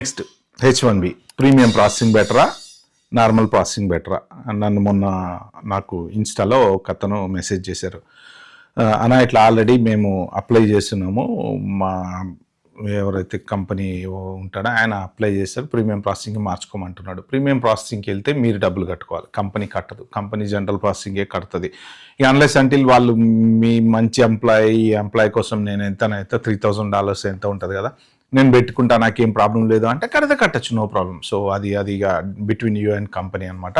Next H1B premium processing బెటరా, normal processing బెటరా? నన్ను మొన్న నాకు ఇన్స్టాలో ఒక అతను మెసేజ్ చేశారు, అన్న ఇట్లా ఆల్రెడీ మేము అప్లై చేస్తున్నాము, మా ఎవరైతే కంపెనీ ఉంటాడో ఆయన అప్లై చేశారు, ప్రీమియం ప్రాసెసింగ్కి మార్చుకోమంటున్నాడు. ప్రీమియం ప్రాసెసింగ్కి వెళ్తే మీరు డబ్బులు కట్టుకోవాలి, కంపెనీ కట్టదు, కంపెనీ జనరల్ ప్రాసెసింగే కడుతుంది. ఇక అన్లెస్ అంటిల్ వాళ్ళు మీ మంచి ఎంప్లాయీ కోసం నేను ఎంతనైతే $3,000 ఎంత ఉంటుంది కదా, నేను పెట్టుకుంటా, నాకేం ప్రాబ్లం లేదు అంటే కట్టచ్చు, నో ప్రాబ్లం. సో అది ఇక బిట్వీన్ యూ అండ్ కంపెనీ అనమాట.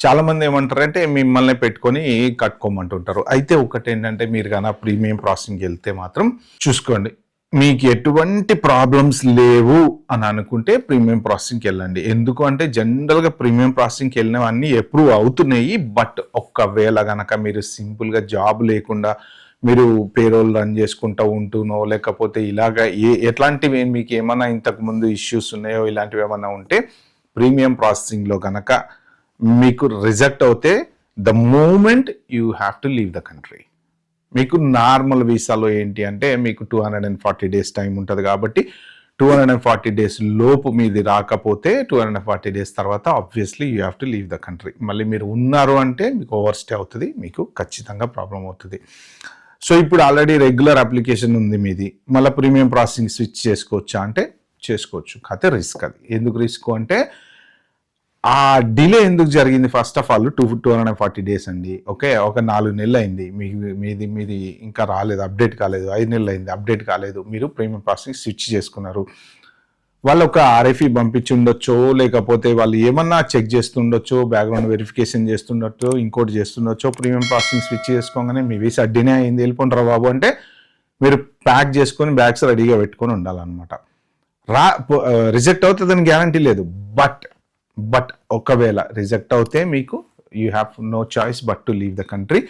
చాలామంది ఏమంటారంటే మిమ్మల్ని పెట్టుకొని కట్టుకోమంటుంటారు. అయితే ఒకటి ఏంటంటే మీరు కన్నా ప్రీమియం ప్రాసెసింగ్కి వెళ్తే మాత్రం చూసుకోండి, మీకు ఎటువంటి ప్రాబ్లమ్స్ లేవు అని అనుకుంటే ప్రీమియం ప్రాసెసింగ్కి వెళ్ళండి. ఎందుకు అంటే జనరల్గా ప్రీమియం ప్రాసెసింగ్కి వెళ్ళినవన్నీ అప్రూవ్ అవుతున్నాయి. బట్ ఒక్కవేళ కనుక మీరు సింపుల్గా జాబ్ లేకుండా మీరు పేరోల్ రన్ చేసుకుంటూ ఉంటూనో, లేకపోతే ఇలాగ ఎట్లాంటివి మీకు ఏమైనా ఇంతకుముందు ఇష్యూస్ ఉన్నాయో ఇలాంటివి ఏమైనా ఉంటే ప్రీమియం ప్రాసెసింగ్లో కనుక మీకు రిజెక్ట్ అవుతే the moment you have to leave the country. మీకు నార్మల్ వీసాలో ఏంటి అంటే మీకు 240 days టైం ఉంటుంది కాబట్టి 240 days లోపు మీది రాకపోతే 240 days తర్వాత obviously you have to leave the country. మళ్ళీ మీరు ఉన్నారు అంటే మీకు ఓవర్ స్టే అవుతుంది, మీకు ఖచ్చితంగా ప్రాబ్లం అవుతుంది. సో ఇప్పుడు ఆల్రెడీ రెగ్యులర్ అప్లికేషన్ ఉంది మీది, మళ్ళీ ప్రీమియం ప్రాసెసింగ్ స్విచ్ చేసుకోవచ్చా అంటే చేసుకోవచ్చు. కాకపోతే రిస్క్. అది ఎందుకు రిస్క్ అంటే ఆ డిలే ఎందుకు జరిగింది? ఫస్ట్ ఆఫ్ ఆల్ 240 days అండి. ఓకే, ఒక 4 నెలలు అయింది, మీది ఇంకా రాలేదు, అప్డేట్ కాలేదు. 5 నెలలు అయింది, అప్డేట్ కాలేదు. మీరు ప్రీమియం ప్రాసెసింగ్ స్విచ్ చేసుకున్నారు. వాళ్ళు ఒక RFE పంపించి ఉండొచ్చో, లేకపోతే వాళ్ళు ఏమన్నా చెక్ చేస్తుండొచ్చో, బ్యాక్గ్రౌండ్ వెరిఫికేషన్ చేస్తుండొచ్చో, ఇంకోటి చేస్తుండొచ్చో. ప్రీమియం ప్రాసెసింగ్ స్విచ్ చేసుకోగానే మీ వీసా డినే అయింది, వెళ్ళిపోంటారా బాబు అంటే మీరు ప్యాక్ చేసుకొని బ్యాగ్స్ రెడీగా పెట్టుకొని ఉండాలన్నమాట. రిజెక్ట్ అవుతుందని గ్యారంటీ లేదు. బట్ ఒకవేళ రిజెక్ట్ అవుతే మీకు you have no choice but to leave the country.